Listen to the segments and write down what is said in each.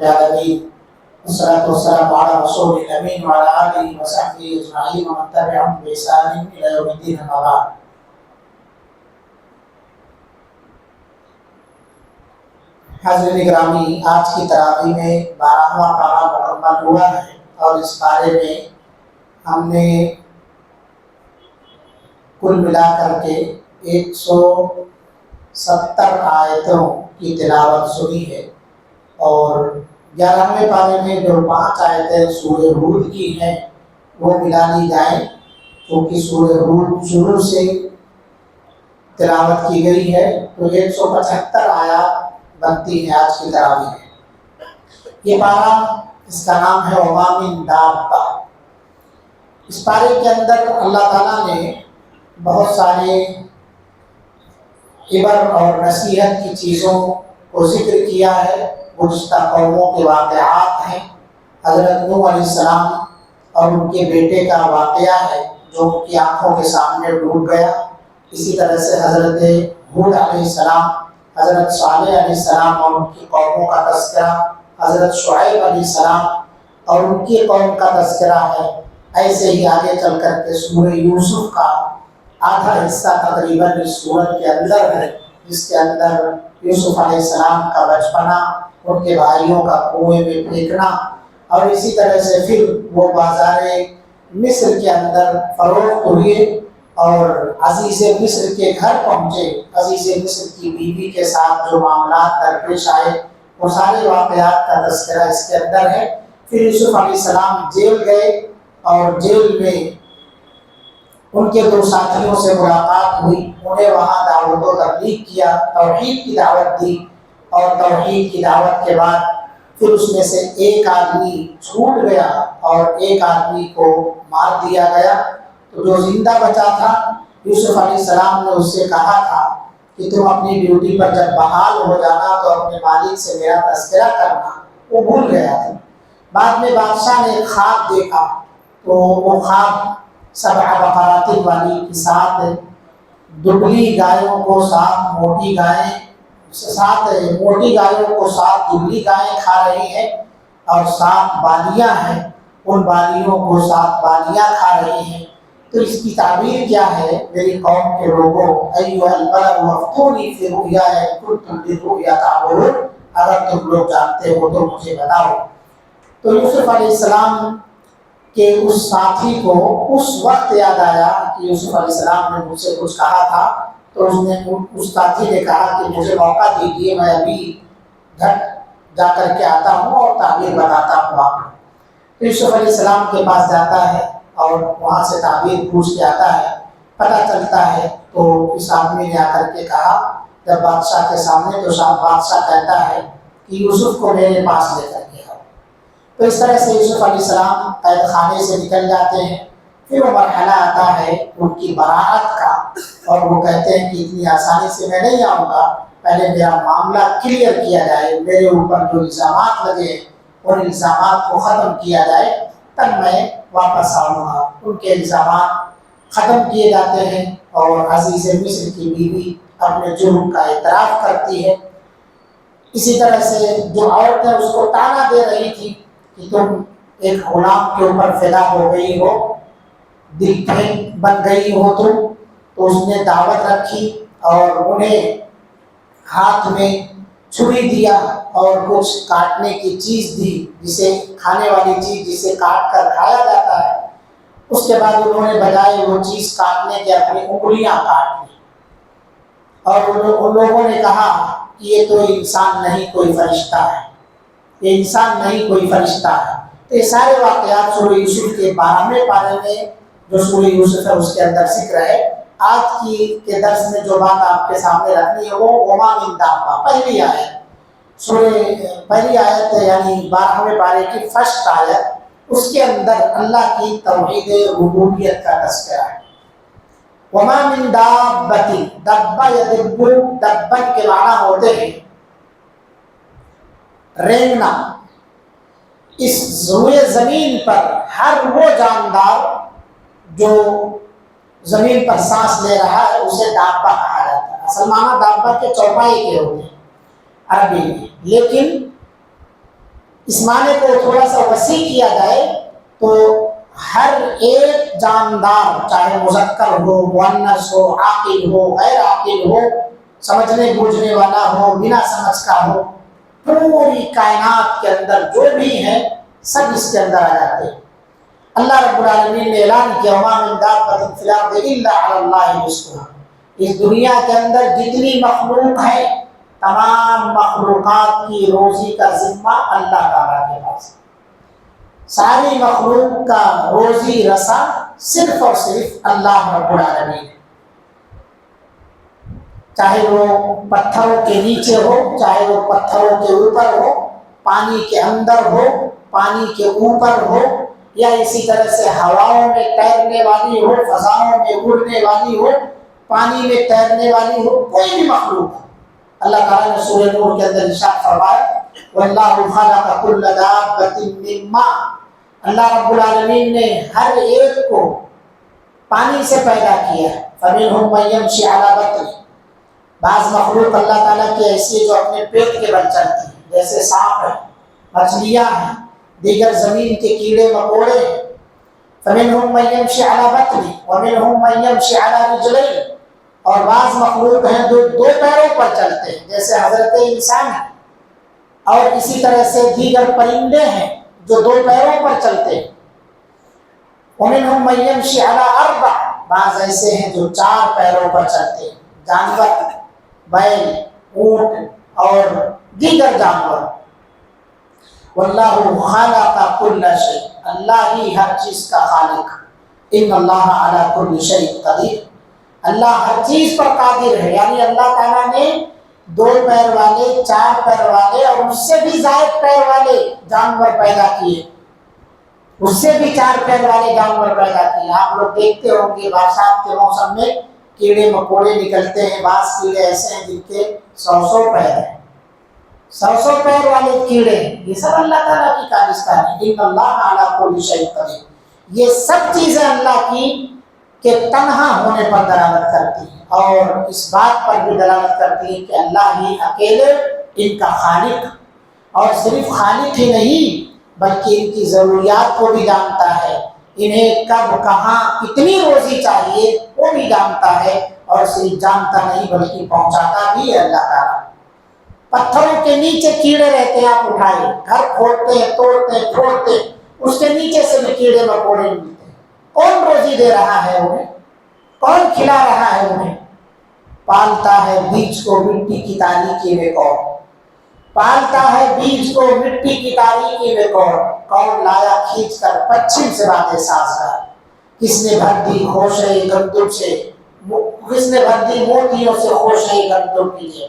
العالمين والصلاة والسلام على رسول الأمين وعلى آله وصحبه أجمعين ومن تبعهم بإحسان إلى يوم الدين أما بعد. حاضرین گرامی، آج کی تراویح میں 12واں پارہ مکمل ہوا ہے اور اس پارے میں ہم نے کل ملا کر کے 170 آیتوں کی تلاوت سنی ہے اور 11ویں پارے میں جو 5 آیتیں سورہ ہود کی ہیں وہ ملا لی جائیں، کیونکہ سورہ ہود شروع سے تلاوت کی گئی ہے تو 175 آیات بنتی ہے آج کی تراویح میں۔ یہ پارہ اس کا نام ہے وما من دابہ۔ اس پارے کے اندر اللہ تعالیٰ نے بہت سارے عبر اور نصیحت کی چیزوں کو ذکر کیا ہے۔ گزشتہ قوموں کے واقعات ہیں، حضرت نوح علیہ السلام اور ان کے بیٹے کا واقعہ ہے جو ان کی آنکھوں کے سامنے ڈوب گیا۔ اسی طرح سے حضرت ہود علیہ السلام، حضرت صالح علیہ السلام اور ان کی قوموں کا تذکرہ، حضرت شعیب علیہ السلام اور ان کی قوم کا تذکرہ ہے۔ ایسے ہی آگے چل کر کے سورہ یوسف کا آدھا حصہ تقریباً اس سورت کے اندر ہے، جس کے اندر یوسف علیہ السلام کا بچپنا، ان کے بھائیوں کا کنویں میں پھینکنا اور اسی طرح سے پھر وہ بازار مصر کے اندر فروخت ہوئے اور عزیز مصر کے گھر پہنچے۔ عزیز مصر کی بیوی کے ساتھ جو معاملات درپیش آئے وہ سارے واقعات کا تذکرہ اس کے اندر ہے۔ پھر یوسف علیہ السلام جیل گئے اور جیل میں ان کے 2 ساتھیوں سے ملاقات ہوئی، انہیں وہاں دعوت و تبلیغ کیا، توحید کی دعوت دی اور توحید کی دعوت کے بعد پھر اس میں سے ایک آدمی چھوٹ گیا اور ایک آدمی کو مار دیا گیا۔ تو جو زندہ بچا تھا یوسف علیہ السلام نے اس سے کہا تھا کہ تم اپنی ڈیوٹی پر جب بحال ہو جانا تو اپنے مالک سے میرا تذکرہ کرنا۔ وہ بھول گیا تھا۔ بعد میں بادشاہ نے ایک خواب دیکھا تو وہ خواب 7 بقرات والی کی 7 دبلی گایوں کو 7 موٹی گائیں 7 موٹی گایوں کو 7 دبلی گائیں کھا رہی ہیں اور 7 بالیاں ہیں، ان بالیوں کو 7 بالیاں کھا رہی ہیں۔ تو اس کی تعبیر کیا ہے؟ میری قوم کے لوگوں، ایھا الملأ افتونی فی رؤیایا ان کنتم للرؤیا تعبرون، اگر تم لوگ جانتے ہو تو مجھے بتاؤ۔ تو یوسف علیہ السلام کہ اس ساتھی کو اس وقت یاد آیا کہ یوسف علیہ السلام نے مجھ سے کچھ کہا تھا، تو اس ساتھی نے کہا کہ مجھے موقع دیجیے، میں ابھی گھر جا کر کے آتا ہوں اور تعبیر بتاتا ہوں آپ کو۔ یوسف علیہ السلام کے پاس جاتا ہے اور وہاں سے تعبیر پوچھ کے آتا ہے، پتہ چلتا ہے تو اس آدمی نے آ کر کے کہا جب بادشاہ کے سامنے، تو بادشاہ کہتا ہے کہ یوسف کو میرے پاس لے کر کے آؤ۔ تو اس طرح سے یوسف علیہ السلام قید خانے سے نکل جاتے ہیں۔ پھر وہ مرحلہ آتا ہے ان کی براءت کا اور وہ کہتے ہیں کہ اتنی آسانی سے میں نہیں آؤں گا، پہلے میرا معاملہ کلیئر کیا جائے، میرے اوپر جو الزامات لگے ان الزامات کو ختم کیا جائے تب میں واپس آؤں گا۔ ان کے الزامات ختم کیے جاتے ہیں اور عزیز مصر کی بیوی اپنے جرم کا اعتراف کرتی ہے۔ اسی طرح سے جو عورتیں اس کو تانا دے رہی تھی کہ تم ایک غلام کے اوپر فدا ہو گئی ہو، دل پھینک بن گئی ہو تم، تو اس نے دعوت رکھی اور انہیں ہاتھ میں چھری دیا اور کچھ کاٹنے کی چیز دی، جسے کھانے والی چیز جسے کاٹ کر کھایا جاتا ہے۔ اس کے بعد انہوں نے بجائے وہ چیز کاٹنے کے اپنی انگلیاں کاٹ لی اور ان لوگوں نے کہا کہ یہ تو انسان نہیں کوئی فرشتہ ہے، یہ انسان نہیں کوئی فرشتہ ہے۔ تو یہ سارے واقعات سورہ یوسف کے 12ویں پارے میں جو سورہ یوسف ہے اس کے اندر ذکر ہے۔ آج کے درس میں جو بات آپ کے سامنے رکھنی ہے وہ وما من دابہ، پہلی آیت یعنی 12ویں پارے کی فرسٹ آیت، اس کے اندر اللہ کی توحید ربوبیت کا تذکرہ ہے۔ وما من دابۃ، دبہ یدب، دبن کے معنی ہوتے ہیں رینگنا۔ اس روئے زمین پر ہر وہ جاندار جو زمین پر سانس لے رہا ہے اسے دابہ کہا جاتا ہے۔ اصل معنی دابہ کے چوپائی کے ہوتے ہیں عربی میں، لیکن اس معنی کو تھوڑا سا وسیع کیا جائے تو ہر ایک جاندار، چاہے مذکر ہو، مؤنث ہو، عاقل ہو، غیر عاقل ہو، سمجھنے بوجھنے والا ہو، بنا سمجھ کا ہو، پوری کائنات کے اندر جو بھی ہیں سب اس کے اندر آ جاتے ہیں۔ اللہ رب العالمین نے اعلان کیا وَمَا مِن دَابَّةٍ فِي الْأَرْضِ إِلَّا عَلَى اللَّهِ رِزْقُهَا، اس دنیا کے اندر جتنی مخلوق ہے تمام مخلوقات کی روزی کا ذمہ اللہ تعالیٰ کے پاس ہے۔ ساری مخلوق کا روزی رسا صرف اور صرف اللہ رب العالمین ہے، چاہے وہ پتھروں کے نیچے ہو، چاہے وہ پتھروں کے اوپر ہو، پانی کے اندر ہو، پانی کے اوپر ہو، یا اسی طرح سے ہواؤں میں تیرنے والی ہو، فضاؤں میں اڑنے والی ہو، پانی میں تیرنے والی ہو، کوئی بھی مخلوق ہو۔ اللہ تعالیٰ نے سورہ نور کے اندر ارشاد فرمایا وَاللَّهُ خَلَقَ كُلَّ دَابَّةٍ مِّن مَّاءٍ، اللہ رب العالمین نے ہر ایک کو پانی سے پیدا کیا ہے۔ فَمِنْهُم مَّن يَمْشِي عَلَىٰ بَطْنِهِ، بعض مخلوق اللہ تعالیٰ کی ایسی ہے جو اپنے پیٹ کے بل چلتی ہے، جیسے سانپ ہے، مچھلیاں ہیں، دیگر زمین کے کیڑے مکوڑے ہیں۔ فَمِنْهُم مَّن يَمْشِي عَلَىٰ بَطْنِهِ وَمِنْهُم مَّن يَمْشِي عَلَىٰ رِجْلَيْنِ، اور بعض مخلوق ہیں جو دو پیروں پر چلتے ہیں جیسے حضرت انسان ہے، اور اسی طرح سے دیگر پرندے ہیں جو دو پیروں پر چلتے ہیں۔ وَمِنْهُم مَّن يَمْشِي عَلَىٰ أَرْبَعٍ، بعض ایسے ہیں جو چار پیروں پر چلتے ہیں، جانور، بیل، اونٹ اور دیگر جانور۔ وَاللَّهُ خَلَقَ كُلَّ شَيْءٍ، اللہ ہی ہر چیز کا خالق۔ إِنَّ اللَّهَ عَلَىٰ كُلِّ شَيْءٍ قَدِيرٌ، اللہ ہر چیز پر قادر ہے، یعنی اللہ تعالیٰ نے دو پیر والے، چار پیر والے اور اس سے بھی زائد پیر والے جانور پیدا کیے، اس سے بھی چار پیر والے جانور پیدا کیے۔ آپ لوگ دیکھتے ہوں گے برسات کے موسم میں کیڑے مکوڑے نکلتے ہیں، بعض کیڑے ایسے ہیں جن کے 100 پیر ہیں، 100 پیر والے کیڑے، یہ سب اللہ تعالیٰ کی کارستانی ہے۔ ان اللہ علی کل شیء قدیر، یہ سب چیزیں اللہ کی کہ تنہا ہونے پر دلالت کرتی ہیں، اور اس بات پر بھی دلالت کرتی ہے کہ اللہ ہی اکیلے ان کا خالق، اور صرف خالق ہی نہیں بلکہ ان کی ضروریات کو بھی جانتا ہے، انہیں کب کہاں کتنی روزی چاہیے وہ بھی جانتا ہے، اور صرف جانتا نہیں بلکہ پہنچاتا بھی ہے اللہ تعالیٰ۔ پتھروں کے نیچے کیڑے رہتے ہیں، آپ اٹھائے گھر کھودتے ہیں، توڑتے ہیں، پھوڑتے ہیں، اس کے نیچے سے بھی کیڑے مکوڑے ملتے ہیں۔ کون روزی دے رہا ہے انہیں؟ کون کھلا رہا ہے انہیں؟ پالتا ہے بیج کو مٹی کی تاریکی میں کون؟ پالتا ہے بیج کو مٹی کی تاریکی میں کون؟ کون لایا کھینچ کر پچھم سے باتیں سازگار؟ کس نے بھر دی خوشے گندم سے، کس نے بھر دی موتیوں سے خوشے گندم کے لیے؟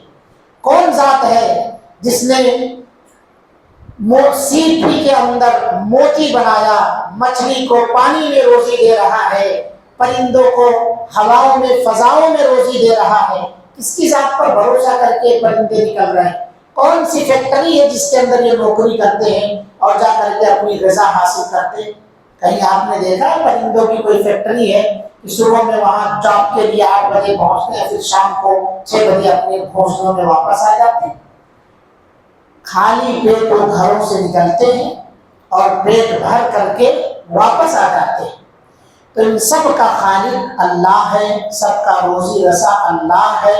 کون ذات ہے جس نے سیپی کے اندر موتی بنایا، مچھلی کو پانی میں روزی دے رہا ہے، پرندوں کو ہواؤں میں فضاؤں میں روزی دے رہا ہے؟ کس کی ذات پر بھروسہ کر کے پرندے نکل رہے ہیں؟ کون سی فیکٹری ہے جس کے اندر یہ نوکری کرتے ہیں اور جا کر کے اپنی غذا حاصل کرتے ہیں؟ کہیں آپ نے دیکھا ہے پرندوں کی کوئی فیکٹری ہے کہ صبح میں وہاں جاب کے لیے 8 بجے پہنچتے ہیں، پھر شام کو 6 بجے اپنے گھونسلوں میں واپس آ جاتے ہیں؟ خالی پیٹ وہ گھروں سے نکلتے ہیں اور پیٹ بھر کر کے واپس آ جاتے ہیں۔ تو ان سب کا خالق اللہ ہے، سب کا روزی رسا اللہ ہے،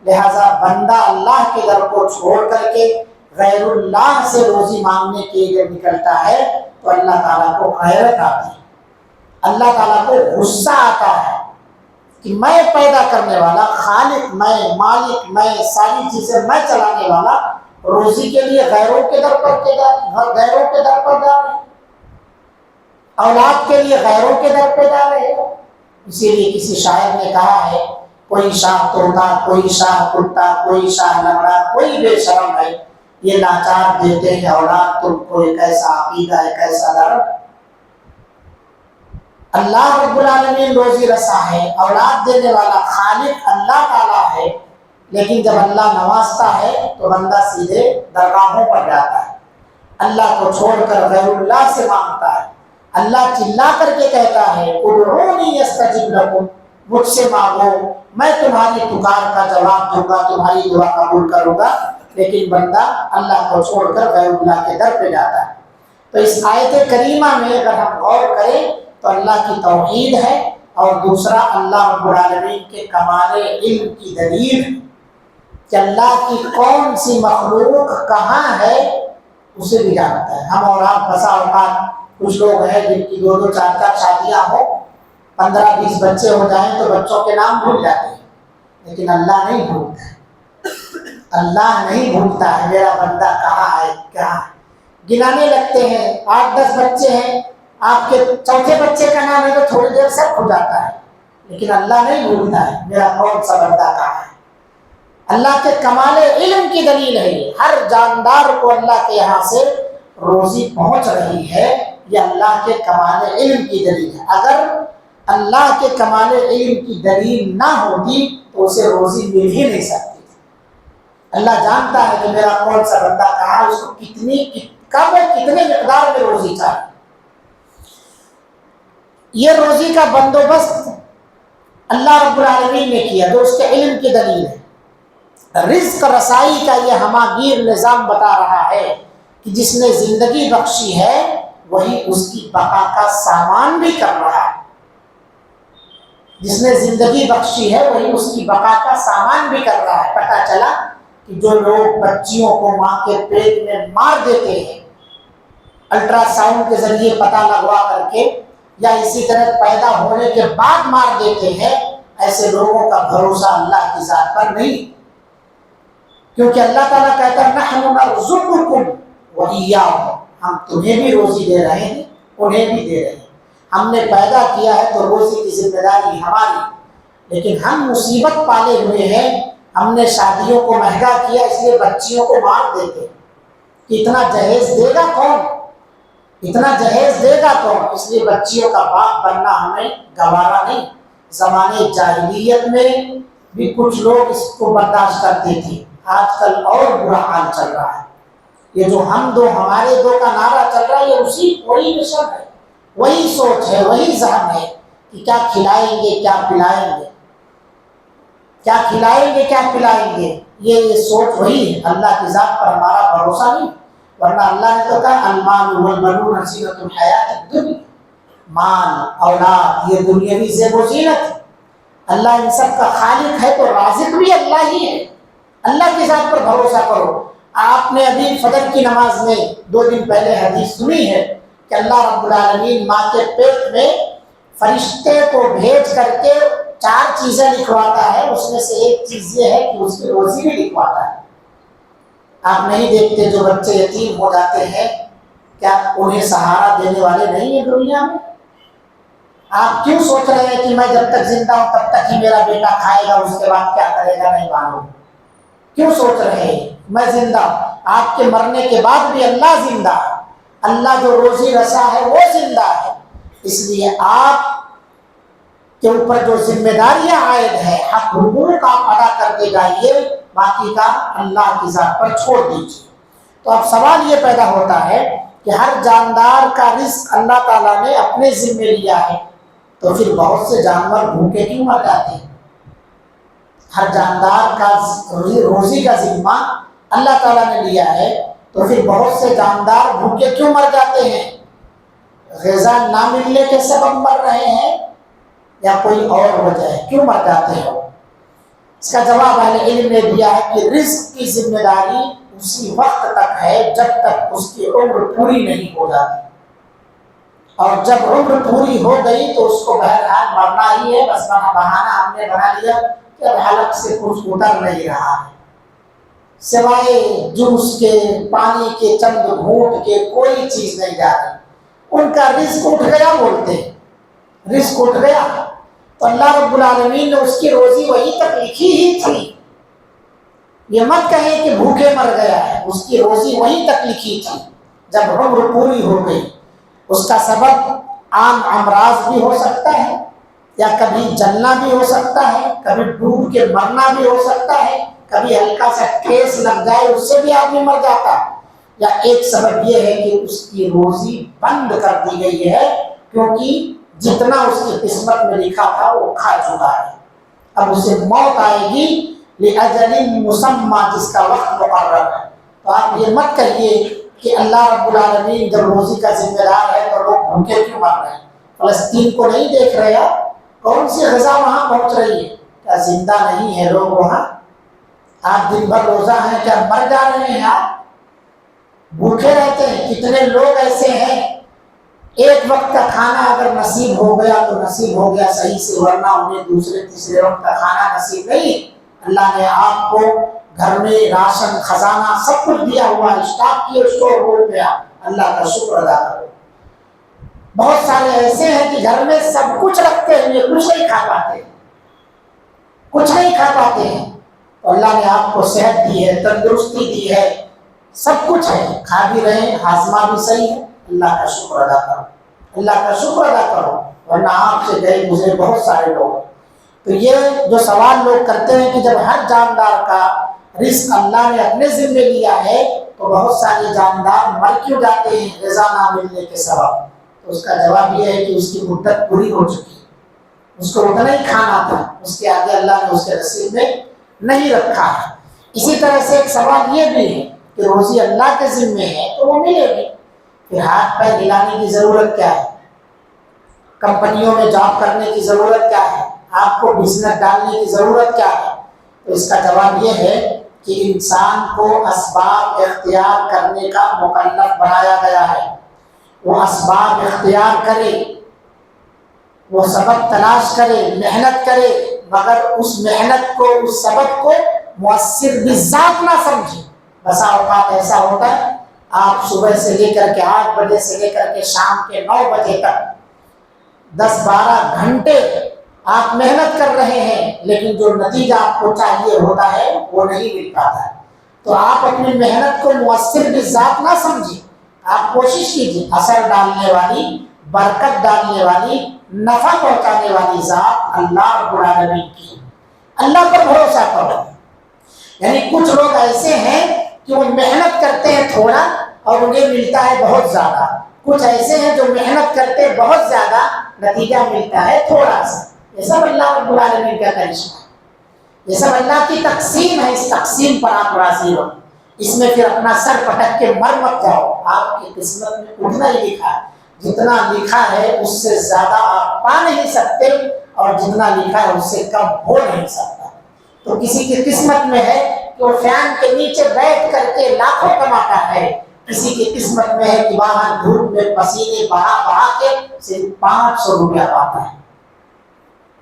لہذا بندہ اللہ کے در کو چھوڑ کر کے غیر اللہ سے روزی مانگنے کے لیے نکلتا ہے تو اللہ تعالیٰ کو غیرت آتی ہے، اللہ تعالیٰ کو غصہ آتا ہے کہ میں پیدا کرنے والا، خالق میں، مالک میں، ساری چیزیں میں چلانے والا، روزی کے لیے غیروں کے در پر جا رہے ہیں، اولاد کے لیے غیروں کے در پہ جا رہے ہیں۔ اسی لیے کسی شاعر نے کہا ہے کوئی شاہ توتا، کوئی شاہ کتا، کوئی شاہ لنگڑا، کوئی بے شرم ہے، یہ لاچار دیتے ہیں اولاد تم کو، ایک ایسا عقیدہ، ایک ایسا در۔ اللہ رب العالمین روزی رسا ہے، اولاد دینے والا خالق اللہ تعالیٰ ہے، لیکن جب اللہ نوازتا ہے تو بندہ سیدھے درگاہوں پر جاتا ہے، اللہ کو چھوڑ کر غیر اللہ سے مانگتا ہے۔ اللہ چلا کر کے کہتا ہے ادعونی استجب لکم، مجھ سے مانگو میں تمہاری پکار کا جواب دوں گا، تمہاری دعا قبول کروں گا۔ لیکن بندہ اللہ کو چھوڑ کر غیر اللہ کے در پہ جاتا ہے۔ تو اس آیت کریمہ میں اگر ہم غور کریں تو اللہ کی توحید ہے، اور دوسرا اللہ رب العالمین کے کمال علم کی دلیل کہ اللہ کی کون سی مخلوق کہاں ہے اسے بھی جانتا ہے۔ ہم اور آپ بسا اوقات کچھ لوگ ہیں جن کی 2 4 شادیاں ہوں، 15 20 بچے ہو جائیں تو بچوں کے نام بھول جاتے ہیں، لیکن اللہ نہیں بھولتا ہے۔ اللہ نہیں بھولتا ہے میرا بندہ کہاں ہے کیا ہے۔ گنانے لگتے ہیں، 8 10 بچے ہیں، آپ کے چوتھے بچے کا نام ہے تو تھوڑی دیر سب کھو جاتا ہے، لیکن اللہ نہیں بھولتا ہے میرا کون سا بندہ کہاں ہے۔ اللہ کے کمال علم کی دلیل ہے یہ، ہر جاندار کو اللہ کے یہاں سے روزی پہنچ رہی ہے، یہ اللہ کے کمال علم کی دلیل ہے۔ اگر اللہ کے کمال علم کی دلیل نہ ہوتی تو اسے روزی مل ہی نہیں سکتی تھی۔ اللہ جانتا ہے کہ میرا کون سا بندہ کہاں ہے، اس کو کب کتنے مقدار میں روزی چاہیے۔ یہ روزی کا بندوبست اللہ رب العالمین نے کیا جو اس کے علم کی دلیل ہے۔ رزق رسائی کا یہ ہماگیر نظام بتا رہا ہے کہ جس نے زندگی بخشی ہے وہی اس کی بقا کا سامان بھی کر رہا ہے۔ جس نے زندگی بخشی ہے وہی اس کی بقا کا سامان بھی کر رہا ہے۔ پتہ چلا کہ جو لوگ بچیوں کو ماں کے پیٹ میں مار دیتے ہیں، الٹرا ساؤنڈ کے ذریعے پتہ لگوا کر کے یا اسی طرح پیدا ہونے کے بعد مار دیتے ہیں، ایسے لوگوں کا بھروسہ اللہ کی ذات پر نہیں، کیونکہ اللہ تعالیٰ کہتا ہے نحن نرزقکم وإیاہم، ہم تمہیں بھی روزی دے رہے ہیں انہیں بھی دے رہے ہیں۔ ہم نے پیدا کیا ہے تو روزی کی ذمہ داری ہماری، لیکن ہم مصیبت پالے ہوئے ہیں، ہم نے شادیوں کو مہنگا کیا اس لیے بچیوں کو مار دیتے ہیں کہ اتنا جہیز دے گا کون، اتنا جہیز دے گا کون، اس لیے بچیوں کا باپ بننا ہمیں گوارا نہیں۔ زمانے جاہلیت میں بھی کچھ لوگ اس کو برداشت کرتے تھے، آج کل اور برا حال چل رہا ہے۔ یہ جو ہم دو ہمارے دو کا نعرہ چل رہا ہے یہ اسی وہی مشن ہے، وہی سوچ ہے، وہی ذہن ہے کہ کیا کھلائیں گے کیا پلائیں گے، کیا کھلائیں گے کیا پلائیں گے، یہ سوچ وہی ہے۔ اللہ کی ذات پر ہمارا بھروسہ نہیں، ورنہ اللہ نے تو کہا المال والبنون زینۃ الحیات الدنیا، مال اولاد یہ دنیاوی زیب و زینت ہے۔ اللہ ان سب کا خالق ہے تو رازق بھی اللہ ہی ہے۔ اللہ کی ذات پر بھروسہ کرو۔ آپ نے ابھی فجر کی نماز میں 2 دن پہلے حدیث سنی ہے کہ اللہ رب العالمین ماں کے پیٹ میں فرشتے کو بھیج کر کے 4 چیزیں لکھواتا ہے، اس میں سے ایک چیز یہ ہے کہ اس کی روزی بھی لکھواتا ہے۔ آپ نہیں دیکھتے جو بچے یتیم ہو جاتے ہیں کیا انہیں سہارا دینے والے نہیں ہیں دنیا میں؟ آپ کیوں سوچ رہے ہیں کہ میں جب تک زندہ ہوں تب تک ہی میرا بیٹا کھائے گا اس کے بعد کیا کرے گا نہیں معلوم؟ کیوں سوچ رہے ہیں میں زندہ ہوں؟ آپ کے مرنے کے بعد بھی اللہ زندہ ہے، اللہ جو روزی رسا ہے وہ زندہ ہے، اس لیے آپ کے اوپر جو ذمہ داریاں عائد ہیں حق حقوق آپ ادا کرتے جائیے، باقی کا اللہ کی ذات پر چھوڑ دیجیے۔ تو اب سوال یہ پیدا ہوتا ہے کہ ہر جاندار کا رزق اللہ تعالیٰ نے اپنے ذمہ لیا ہے، تو پھر بہت سے جانور بھوکے کیوں مر جاتے ہیں؟ ہر جاندار کا روزی کا ذمہ اللہ تعالیٰ نے لیا ہے، تو پھر بہت سے جاندار بھوکے کیوں مر جاتے ہیں؟ غذا نہ ملنے کے سبب مر رہے ہیں یا کوئی اور وجہ ہے کیوں مر جاتے ہیں؟ اس کا جواب اہل علم نے دیا ہے کہ رزق کی ذمہ داری اسی وقت تک ہے جب تک اس کی عمر پوری نہیں ہو جاتی، اور جب عمر پوری ہو گئی تو اس کو بہرحال مرنا ہی ہے۔ بس بہانہ ہم نے بنا لیا کہ اب حلق سے کچھ اتر نہیں رہا ہے، سوائے جوس کے پانی کے چند گھونٹ کے کوئی چیز نہیں جاتی، ان کا رزق اٹھ گیا بولتے ہیں، رزق اٹھ گیا۔ تو اللہ رب العالمین نے اس کی روزی وہیں تک لکھی ہی تھی، یہ مت کہیں کہ بھوکے مر گیا ہے، اس کی روزی وہیں تک لکھی تھی جب عمر پوری ہو گئی۔ اس کا سبب عام امراض بھی ہو سکتا ہے، یا کبھی جلنا بھی ہو سکتا ہے، کبھی ڈوب کے مرنا بھی ہو سکتا ہے، کبھی ہلکا سا ٹھیس لگ جائے اس سے بھی آدمی مر جاتا ہے، یا ایک سبب یہ ہے کہ اس کی روزی بند کر دی گئی ہے کیونکہ جتنا اس کی قسمت میں لکھا تھا وہ کھا چکا ہے، اب اسے موت آئے گی لأجل مسمى، جس کا وقت مقرر ہے۔ تو آپ یہ مت کہیے کہ اللہ رب العالمین جب روزی کا ذمہ دار ہے تو لوگ بھوکے کیوں مر رہے ہیں؟ فلسطین کو نہیں دیکھ رہے آپ؟ کون سی غذا وہاں پہنچ رہی ہے؟ کیا زندہ نہیں ہے لوگ وہاں؟ آپ دن بھر روزہ ہیں، کیا مر جا رہے ہیں؟ آپ بھوکے رہتے ہیں۔ کتنے لوگ ایسے ہیں ایک وقت کا کھانا اگر نصیب ہو گیا تو نصیب ہو گیا صحیح سے، ورنہ انہیں دوسرے تیسرے وقت کا کھانا نصیب نہیں۔ اللہ نے آپ کو گھر میں راشن خزانہ سب کچھ دیا ہوا ہے، اسٹاک کی اسٹور ہو گیا، اللہ کا شکر ادا کرو۔ بہت سارے ایسے ہیں کہ گھر میں سب کچھ رکھتے ہوئے کچھ نہیں کھا پاتے، کچھ نہیں کھا پاتے ہیں۔ تو اللہ نے آپ کو صحت دی ہے، تندرستی دی ہے، سب کچھ ہے، کھا بھی رہے ہیں، ہاضمہ بھی صحیح ہے، اللہ کا شکر ادا کرو، اللہ کا شکر ادا کرو، ورنہ آپ سے گئے گزرے بہت سارے لوگ۔ تو یہ جو سوال لوگ کرتے ہیں کہ جب ہر جاندار کا رزق اللہ نے اپنے ذمے لیا ہے تو بہت سارے جاندار مر کیوں جاتے ہیں غذا نہ ملنے کے سبب؟ تو اس کا جواب یہ ہے کہ اس کی مدت پوری ہو چکی ہے، اس کو اتنا ہی کھانا تھا، اس کے آگے اللہ نے اس کے نصیب میں نہیں رکھا ہے۔ اسی طرح سے ایک سوال یہ بھی ہے کہ روزی اللہ کے ذمے ہے تو وہ ملے گی، پھر ہاتھ پیر ہلانے کی ضرورت کیا ہے؟ کمپنیوں میں جاب کرنے کی ضرورت کیا ہے؟ آپ کو بزنس ڈالنے کی ضرورت کیا ہے؟ تو اس کا جواب یہ ہے کہ انسان کو اسباب اختیار کرنے کا مکلف بنایا گیا ہے۔ وہ اسباب اختیار کرے، وہ سبب تلاش کرے، محنت کرے، مگر اس محنت کو، اس سبب کو مؤثر بذات نہ سمجھے۔ بسا اوقات ایسا ہوتا ہے آپ صبح سے لے کر کے 8 بجے سے لے کر کے شام کے 9 بجے تک 10-12 گھنٹے آپ محنت کر رہے ہیں، لیکن جو نتیجہ آپ کو چاہیے ہوتا ہے وہ نہیں مل پاتا ہے۔ تو آپ اپنی محنت کو مؤثر بذات نہ سمجھیں، آپ کوشش کیجیے اثر ڈالنے والی، برکت ڈالنے والی، نفع پہنچانے والی ذات اللہ رب العالمین کی، اللہ پر بھروسہ کرو۔ یعنی کچھ لوگ ایسے ہیں کہ وہ محنت کرتے ہیں تھوڑا اور انہیں ملتا ہے بہت زیادہ، کچھ ایسے ہیں جو محنت کرتے ہیں بہت زیادہ، نتیجہ ملتا ہے تھوڑا سا۔ یہ سب اللہ رب العالمین کا کرشمہ ہے، یہ سب اللہ کی تقسیم ہے۔ اس تقسیم پر آپ راضی ہو، اس میں پھر اپنا سر پٹک کے مر مت جاؤ۔ آپ کی قسمت میں اتنا ہی لکھا ہے، جتنا لکھا ہے اس سے زیادہ آپ پا نہیں سکتے، اور جتنا لکھا ہے اس سے کم ہو نہیں سکتا۔ تو کسی کی قسمت میں ہے کہ وہ فین کے نیچے بیٹھ کر کے لاکھوں کماتا ہے، کسی کی قسمت میں ہے کہ باہر دھوپ میں پسینے بہا بہا کے صرف 500 روپیہ پاتا ہے۔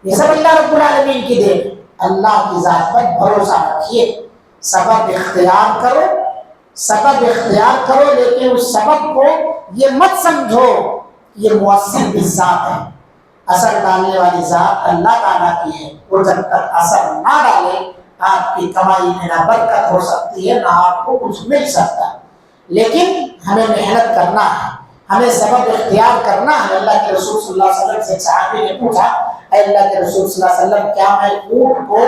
یہ سب اللہ رب العالمین کی دین۔ اللہ کی ذات پر بھروسہ رکھیے، سبب اختیار کرو، سبب اختیار کرو، لیکن اس سبب کو یہ مت سمجھو یہ مؤثر بالذات ہے۔ اثر ڈالنے والی ذات اللہ تعالیٰ کی ہے، وہ جب تک اثر نہ ڈالے آپ کی کمائی میں نہ برکت ہو سکتی ہے، نہ آپ کو کچھ مل سکتا ہے۔ لیکن ہمیں محنت کرنا ہے، ہمیں سبب اختیار کرنا ہے۔ اللہ کے رسول صلی اللہ علیہ وسلم سے صحابی نے پوچھا، اے اللہ کے رسول صلی اللہ علیہ وسلم، کیا میں اونٹ کو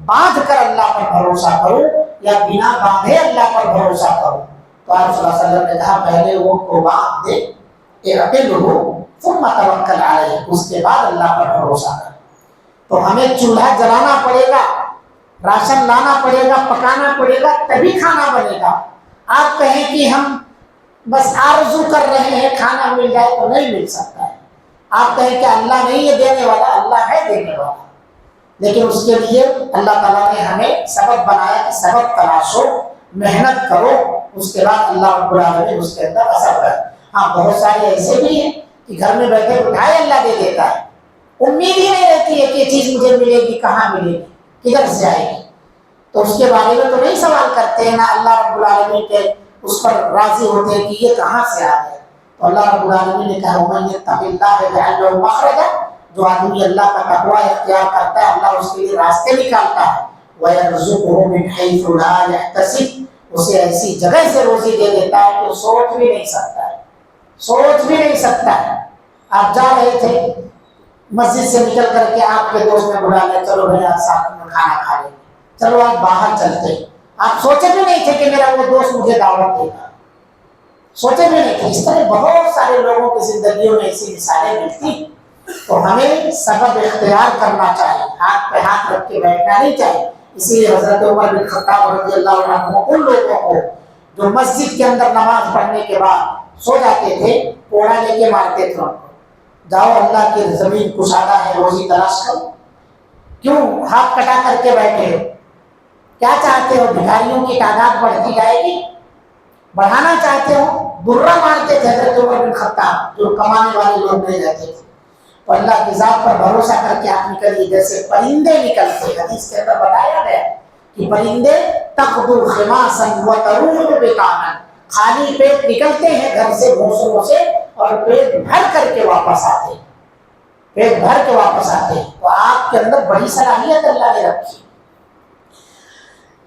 باندھ کر اللہ پر بھروسہ کروں یا بنا باندھے اللہ پر بھروسہ کروں؟ تو آپ صلی اللہ علیہ وسلم نے کہا پہلے اونٹ کو باندھ دے، اعقلہ ثم توکل علیہ، اس کے بعد اللہ پر بھروسہ کر۔ تو ہمیں چولہا جلانا پڑے گا، راشن لانا پڑے گا، پکانا پڑے گا، تبھی کھانا بنے گا۔ آپ کہیں کہ ہم بس آرزو کر رہے ہیں کھانا مل جائے، تو نہیں مل سکتا ہے۔ آپ کہیں کہ اللہ نہیں ہے دینے والا، اللہ ہے دینے والا، لیکن اس کے لیے اللہ تعالیٰ نے ہمیں سبب بنایا کہ سبب تلاشو، محنت کرو، اس کے بعد اللہ رب العالمین اس کے اندر اثر کرے۔ ہاں بہت سارے ایسے بھی ہیں کہ گھر میں بیٹھے اٹھائے اللہ دے دیتا ہے، امید ہی نہیں رہتی ہے کہ یہ چیز مجھے ملے گی، کہاں ملے گی، کدھر سے آئے گی۔ تو اس کے بارے میں تو نہیں سوال کرتے ہیں، نہ اللہ رب العالمین کے اس پر راضی ہوتے ہیں کہ یہ کہاں سے آ گئے۔ تو اللہ رب العالمین نے کہا وَمَن يَتَّقِ اللَّهَ يَجْعَل لَهُ مَخْرَجًا، جو آدمی اللہ کا تقوی اختیار کرتا ہے اللہ اس کے لیے راستے نکالتا ہے۔ وَيَرْزُقْهُ مِنْ حَيْثُ لَا يَحْتَسِبُ، اسے ایسی جگہ سے روزی دے دیتا ہے کہ وہ سوچ بھی نہیں سکتا ہے، سوچ بھی نہیں سکتا ہے۔ آپ جا رہے تھے مسجد سے نکل کر کے آپ کے دوست نے بلا لیا، چلو بھائی آج ساتھ میں کھانا کھا لیں، چلو آج باہر چلتے ہیں۔ آپ سوچے بھی نہیں تھے کہ میرا وہ دوست مجھے دعوت دے گا، سوچے بھی نہیں تھے۔ اس طرح بہت سارے لوگوں کی زندگیوں میں ایسی مثالیں ملتی۔ تو ہمیں سبب اختیار کرنا چاہیے، ہاتھ پہ ہاتھ رکھ کے بیٹھنا نہیں چاہیے۔ اسی لیے حضرت عمر بن خطاب رضی اللہ عنہ ان لوگوں کو جو مسجد کے اندر نماز پڑھنے کے بعد سو جاتے تھے کوڑا لے کے مارتے تھے ان کو، جاؤ اللہ کی زمین کشادہ ہے روزی تلاش کرو، کیوں ہاتھ کٹا کر کے بیٹھے ہو؟ کیا چاہتے ہو بھکاریوں کی تعداد بڑھتی جائے گی؟ بڑھانا چاہتے ہو؟ درہ مارتے تھے حضرت عمر بن خطاب جو کمانے والے لوگ نہیں رہتے تھے، تو اللہ کی ذات پر بھروسہ کر کے آپ نکلیے جیسے پرندے نکلتے، حدیث کے اندر بتایا گیا کہ پرندے تغدو خماسا وتروح بطانا، خالی پیٹ نکلتے ہیں گھر سے گھونسلوں سے اور پیٹ بھر کر کے واپس آتے، پیٹ بھر کے واپس آتے ہیں۔ تو آپ کے اندر بڑی صلاحیت اللہ نے رکھی۔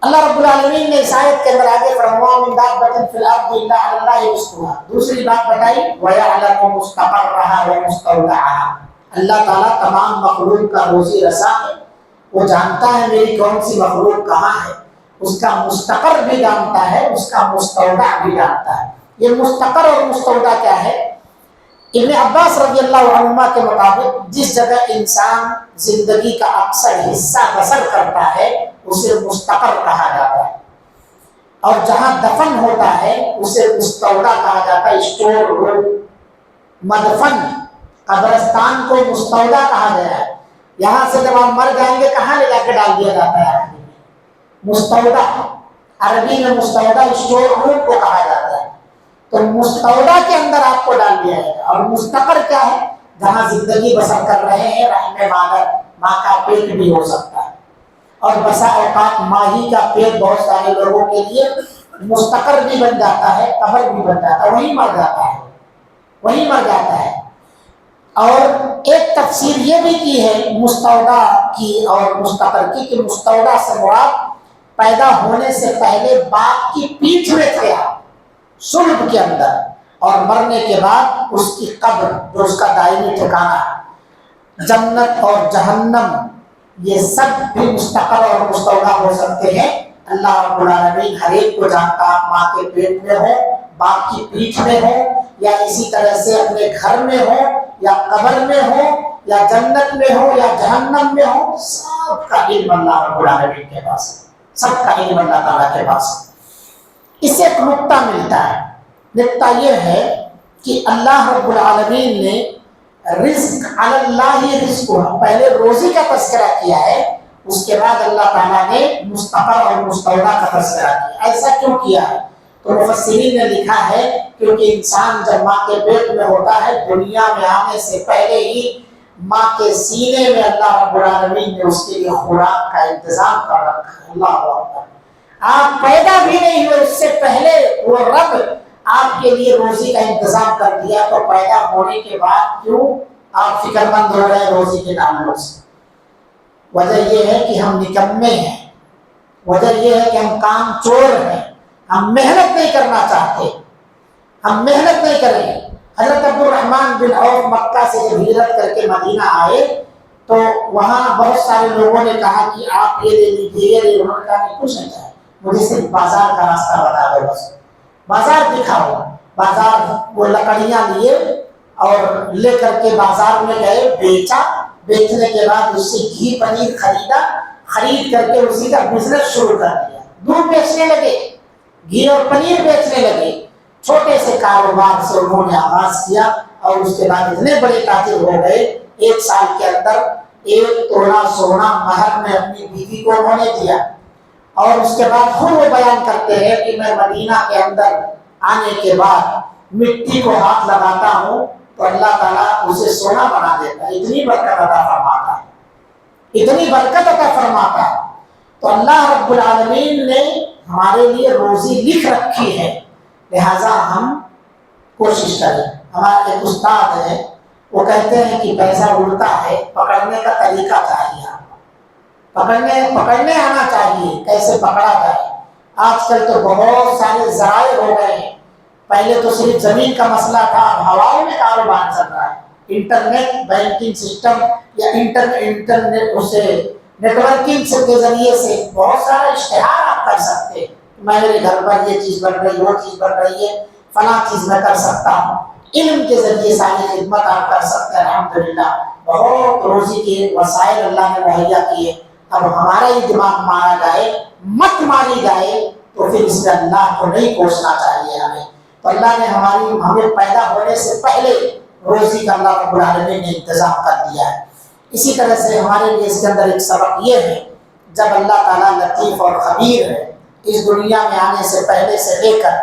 اللہ رب العالمین نے اس آیت کے اندر آگے فرمایا من دابۃ فی الارض الا علی اللہ رزقها، دوسری بات بتائی وَيَعْلَمُ مُسْتَقَرَّهَا وَمُسْتَوْدَعَهَا، اللہ تعالیٰ تمام مخلوق کا روزی رساں ہے، وہ جانتا ہے میری کون سی مخلوق کہاں ہے، اس کا مستقر بھی جانتا ہے، اس کا مستودع بھی جانتا ہے۔ یہ مستقر اور مستودع کیا ہے؟ ابن عباس رضی اللہ عنہما کے مطابق جس جگہ انسان زندگی کا اکثر حصہ بسر کرتا ہے اسے مستقر کہا جاتا ہے، اور جہاں دفن ہوتا ہے اسے مستودع کہا جاتا ہے، اسٹور روم۔ مدفن قبرستان کو مستودع کہا گیا ہے، یہاں سے جب آپ مر جائیں گے کہاں لے جا کے ڈال دیا جاتا ہے؟ مستودع، عربی میں مستودع اسٹور روم کو کہا جاتا ہے، تو مستودع کے اندر آپ کو ڈال دیا جائے گا۔ اور مستقر کیا ہے؟ جہاں زندگی بسر کر رہے ہیں، رحم مادر، ماں کا پیٹ بھی ہو سکتا ہے، اور بسا اوقات ماہی کا پیٹ بہت سارے لوگوں کے لیے مستقر بھی بن جاتا ہے، قبر بھی بن جاتا ہے، وہیں مر جاتا ہے، وہیں مر جاتا ہے۔ اور ایک تفسیر یہ بھی کی ہے مستودع کی اور مستقر کی کہ مستودع سے مراد پیدا ہونے سے پہلے باپ کی پیٹھ میں تھے آپ صلب کے اندر، اور مرنے کے بعد اس کی قبر جو اس کا دائمی ٹھکانہ ہے، جنت اور جہنم یہ سب بھی مستقر اور مستودع ہو سکتے ہیں۔ اللہ رب العالمین ہر ایک کو جانتا، آپ ماں کے پیٹ میں ہو، باپ کی پیٹھ میں ہو، یا اسی طرح سے اپنے گھر میں ہو، یا قبر میں ہو، یا جنت میں ہو، یا جہنم میں ہو، سب کا علم اللہ رب العالمین کے پاس ہے، سب کا علم اللہ تعالیٰ کے پاس ہے۔ اس سے ایک نقطہ ملتا ہے، نقطہ یہ ہے کہ اللہ رب العالمین نے رزق علی اللہ رزق، پہلے روزی کا تذکرہ کیا ہے، اس کے بعد اللہ تعالیٰ نے مستقر اور مستودع کا تذکرہ کیا۔ ایسا کیوں کیا ہے؟ تو مفسرین نے لکھا ہے کیونکہ انسان جب ماں کے پیٹ میں ہوتا ہے دنیا میں آنے سے پہلے ہی ماں کے سینے میں اللہ رب العالمین نے اس کے لیے خوراک کا انتظام کر رکھا ہے۔ اللہ اکبر، آپ پیدا بھی نہیں ہوئے اس سے پہلے وہ رب آپ کے لیے روزی کا انتظام کر دیا، تو پیدا ہونے کے بعد کیوں آپ فکر مند ہو رہے ہیں روزی کے تعلق سے؟ وجہ یہ ہے کہ ہم نکمے ہیں، وجہ یہ ہے کہ ہم کام چور ہیں، ہم محنت نہیں کرنا چاہتے، ہم محنت نہیں کریں۔ حضرت عبد الرحمن بن عوف مکہ سے جب ہجرت کر کے مدینہ آئے تو وہاں بہت سارے لوگوں نے کہا کہ آپ یہ لے لیجیے، یہ لے، انہوں نے کہا کہ کچھ نہیں چاہے، مجھے صرف بازار کا راستہ بتا دو، بس بازار دکھاؤ۔ بازار وہ لکڑیاں لیے اور لے کر کے بازار میں گئے، بیچا، بیچنے کے بعد اس سے گھی پنیر خریدا، خرید کر کے اسی کا بزنس شروع کر دیا، دودھ بیچنے لگے، گھی اور پنیر بیچنے لگے۔ چھوٹے سے کاروبار سے انہوں نے آغاز کیا اور اس کے بعد اتنے بڑے تاجر ہو گئے، ایک سال کے اندر 1 تولا سونا مہر میں اپنی بیوی کو انہوں نے دیا۔ اور اس کے بعد خود وہ بیان کرتے ہیں کہ میں مدینہ کے اندر آنے کے بعد مٹی کو ہاتھ لگاتا ہوں تو اللہ تعالیٰ اسے سونا بنا دیتا ہے، اتنی برکت عطا فرماتا ہے، اتنی برکت عطا فرماتا ہے۔ تو اللہ رب العالمین نے ہمارے لیے روزی لکھ رکھی ہے، لہذا ہم کوشش کریں۔ ہمارے ایک استاد ہیں، وہ کہتے ہیں کہ پیسہ اڑتا ہے، پکڑنے کا طریقہ چاہیے، پکڑنے آنا چاہیے، کیسے پکڑا جائے۔ آج کل تو بہت سارے ذرائع ہو گئے ہیں، پہلے تو صرف زمین کا مسئلہ تھا، اب ہواؤں میں کاروبار چل رہا ہے، انٹرنیٹ بینکنگ سسٹم یا انٹرنیٹ اسے نیٹ ورکنگ کے ذریعے سے بہت سارا اشتہار آپ کر سکتے ہیں، میرے گھر پر یہ چیز بن رہی، وہ چیز بن رہی ہے، فلاں چیز میں کر سکتا ہوں۔ علم کے ذریعے ساری خدمت آپ کر سکتے ہیں، الحمدللہ بہت روزی کے وسائل اللہ نے مہیا کیے۔ اب ہمارا ہی دماغ مارا جائے، مت ماری جائے، تو پھر اس سے اللہ کو نہیں کوسنا چاہیے ہمیں۔ تو اللہ نے ہمیں پیدا ہونے سے پہلے روزی کا اللہ رب العالمین نے انتظام کر دیا ہے۔ اسی طرح سے ہمارے لیے اس کے اندر ایک سبق یہ ہے، جب اللہ تعالیٰ لطیف اور خبیر ہے، اس دنیا میں آنے سے پہلے سے لے کر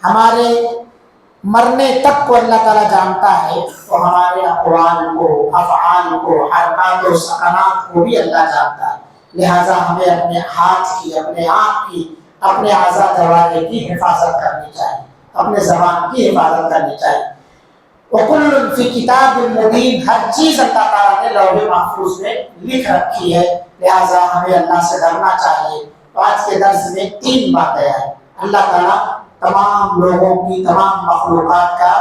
ہمارے مرنے تک کو اللہ تعالیٰ جانتا ہے، تو ہمارے اقوال کو، افعال کو، حرکات و سکنات کو بھی اللہ جانتا ہے۔ لہٰذا ہمیں اپنے ہاتھ کی، اپنے آنکھ کی، اپنے اعضاء جوارح کی حفاظت کرنی چاہیے، اپنے زبان کی حفاظت کرنی چاہیے۔ وَكُلٌّ فِي كِتَابٍ مُبِينٍ، ہر چیز اللہ تعالیٰ نے لوح محفوظ میں لکھ رکھی ہے، لہٰذا ہمیں اللہ سے ڈرنا چاہیے۔ تو آج کے درس میں 3 باتیں ہیں۔ اللہ تعالیٰ تمام لوگوں کی، تمام مخلوقات کا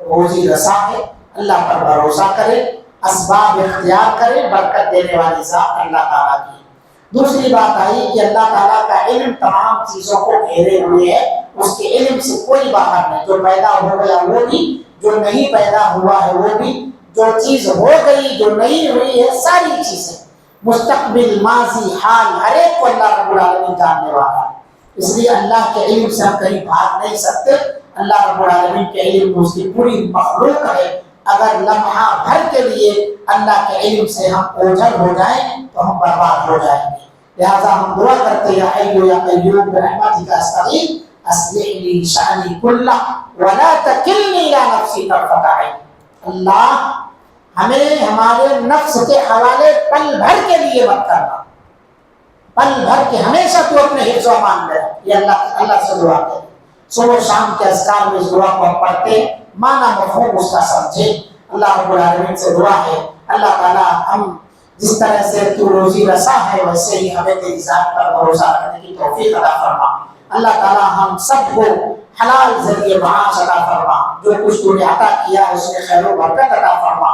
روزی رساں ہے، اللہ پر بھروسہ کرے، اسباب اختیار کرے، برکت دینے والی ذات اللہ تعالیٰ کی۔ دوسری بات آئی کہ اللہ تعالیٰ کا علم تمام چیزوں کو گھیرے ہوئے ہے، اس کے علم سے کوئی باہر نہیں، جو پیدا ہو گیا وہ بھی، جو نہیں پیدا ہوا ہے وہ بھی، جو چیز ہو گئی جو نہیں ہوئی ہے، ساری چیزیں مستقبل، ماضی، حال، ہر ایک کو اللہ رب العالمین جاننے والا ہے۔ اس لیے اللہ کے علم سے ہم کہیں بھاگ نہیں سکتے۔ اللہ رب العالمین کے علم میں اس کی پوری مخلوق ہے۔ اگر لمحہ بھر کے لیے اللہ کے علم سے ہم اوجھل ہو جائیں تو ہم برباد ہو جائیں گے۔ لہٰذا ہم دعا کرتے ہیں، حی یا قیوم برحمتک استغیث اصلح لی شأنی کلہ ولا تکلنی الی نفسی طرفۃ عین۔ اللہ ہمیں ہمارے نفس کے حوالے پل بھر کے لیے مت کرنا، پل بھر کے ہمیشہ تو اپنے حفظ و امان میں رکھ۔ یہ اللہ سے دعا کریں۔ صبح و شام کے اذکار میں اس دعا کو ہم پڑھتے ہیں، معنی مفہوم اس کا سمجھے۔ اللہ رب العالمین سے دعا ہے، اللہ تعالیٰ ہم جس طرح سے تو روزی رساں ہے ویسے ہی ہمیں تیری ذات پر بھروسہ رکھنے کی توفیق عطا فرما۔ اللہ تعالیٰ ہم سب کو حلال ذریعے معاش عطا فرما، جو کچھ تو نے عطا کیا اس میں خیر و برکت عطا فرما۔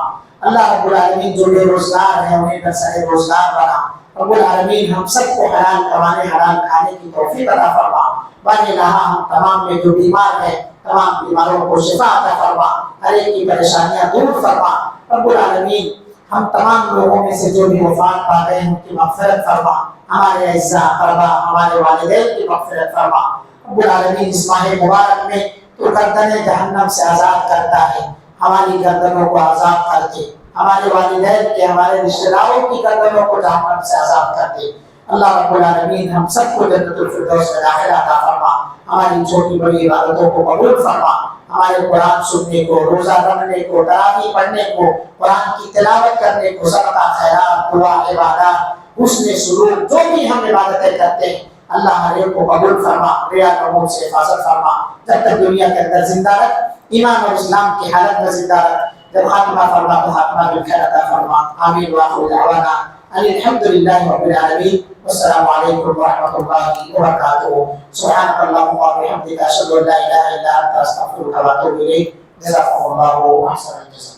اللہ رب العالمین جو بے روزگار ہیں انہیں بسر روزگار بنا۔ رب العالمین ہم سب کو حلال کمانے، حلال کھانے کی توفیق عطا فرما۔ باقی رہا ہم تمام میں جو بیمار ہیں، تمام بیماروں کو شفا عطا فرما، ہر ایک کی پریشانیاں دور فرما۔ رب العالمین ہم تمام لوگوں میں سے جو بھی وفات پا گئے ہیں ان کی مغفرت فرما، ہمارے اعزاء اقربا، ہمارے والدین کی مغفرت فرما۔ رب العالمین اس ماہ مبارک میں تو گردن جہنم سے آزاد کرتا ہے، ہماری گردنوں کو آزاد کر دے، ہمارے والدین کے، ہمارے رشتہ داروں کی گردنوں کو جہنم سے آزاد کر دے۔ اللہ رب العالمین ہم سب کو جنت الفردوس میں داخل عطا فرما، ہماری چھوٹی بڑی عبادتوں کو قبول فرما، ہمارے قرآن سننے کو، روزہ رکھنے کو، تراویح پڑھنے کو، قرآن کی تلاوت کرنے کو، صدقہ خیرات، دعا، عبادات، حسن سلوک، جو بھی ہم عبادتیں کرتے ہیں اللہ ہر ایک کو قبول فرما، ریا کمون سے حفاظت فرما۔ جب تک دنیا کے اندر زندہ رکھ، ایمان اور اسلام کی حالت میں زندہ رکھ، جب خاتمہ فرما تو خاتمہ بالخیر عطا فرما۔ آمین وآخر دعوانا الحمد للہ رب العالمین، والسلام علیکم ورحمۃ اللہ وبرکاتہ۔ سبحانک اللہم وبحمدک، اشہد ان لا الہ الا انت، استغفرک واتوب الیک۔ جزاکم اللہ احسن الجزاء۔